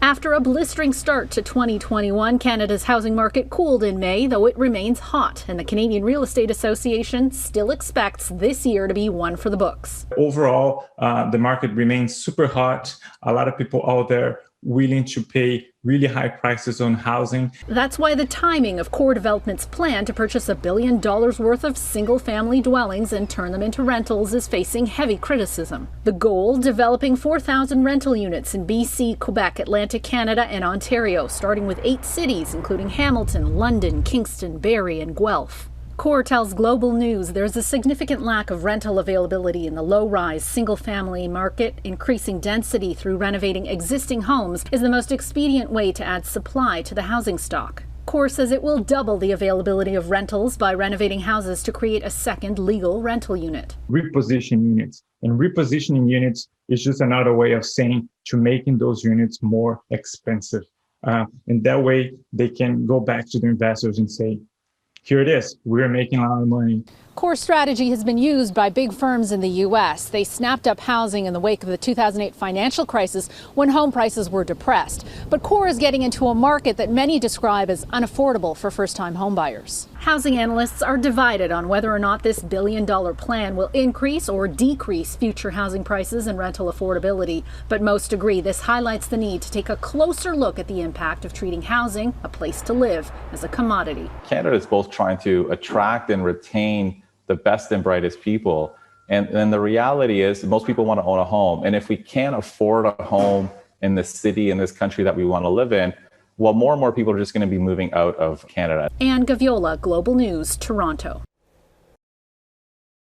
After a blistering start to 2021, Canada's housing market cooled in May, though it remains hot, and the Canadian Real Estate Association still expects this year to be one for the books. Overall, the market remains super hot. A lot of people out there willing to pay really high prices on housing. That's why the timing of Core Development's plan to purchase $1 billion worth of single-family dwellings and turn them into rentals is facing heavy criticism. The goal, developing 4,000 rental units in BC, Quebec, Atlantic Canada, and Ontario, starting with 8 cities, including Hamilton, London, Kingston, Barrie, and Guelph. Core tells Global News there's a significant lack of rental availability in the low-rise, single-family market. Increasing density through renovating existing homes is the most expedient way to add supply to the housing stock. Core says it will double the availability of rentals by renovating houses to create a second legal rental unit. Reposition units. And repositioning units is just another way of saying to making those units more expensive. And that way they can go back to the investors and say, here it is. We're making a lot of money. Core strategy has been used by big firms in the U.S. They snapped up housing in the wake of the 2008 financial crisis when home prices were depressed. But Core is getting into a market that many describe as unaffordable for first-time homebuyers. Housing analysts are divided on whether or not this billion-dollar plan will increase or decrease future housing prices and rental affordability. But most agree this highlights the need to take a closer look at the impact of treating housing, a place to live, as a commodity. Canada is both trying to attract and retain the best and brightest people. And the reality is most people want to own a home. And if we can't afford a home in this city, in this country that we want to live in, well, more and more people are just going to be moving out of Canada. Anne Gaviola, Global News, Toronto.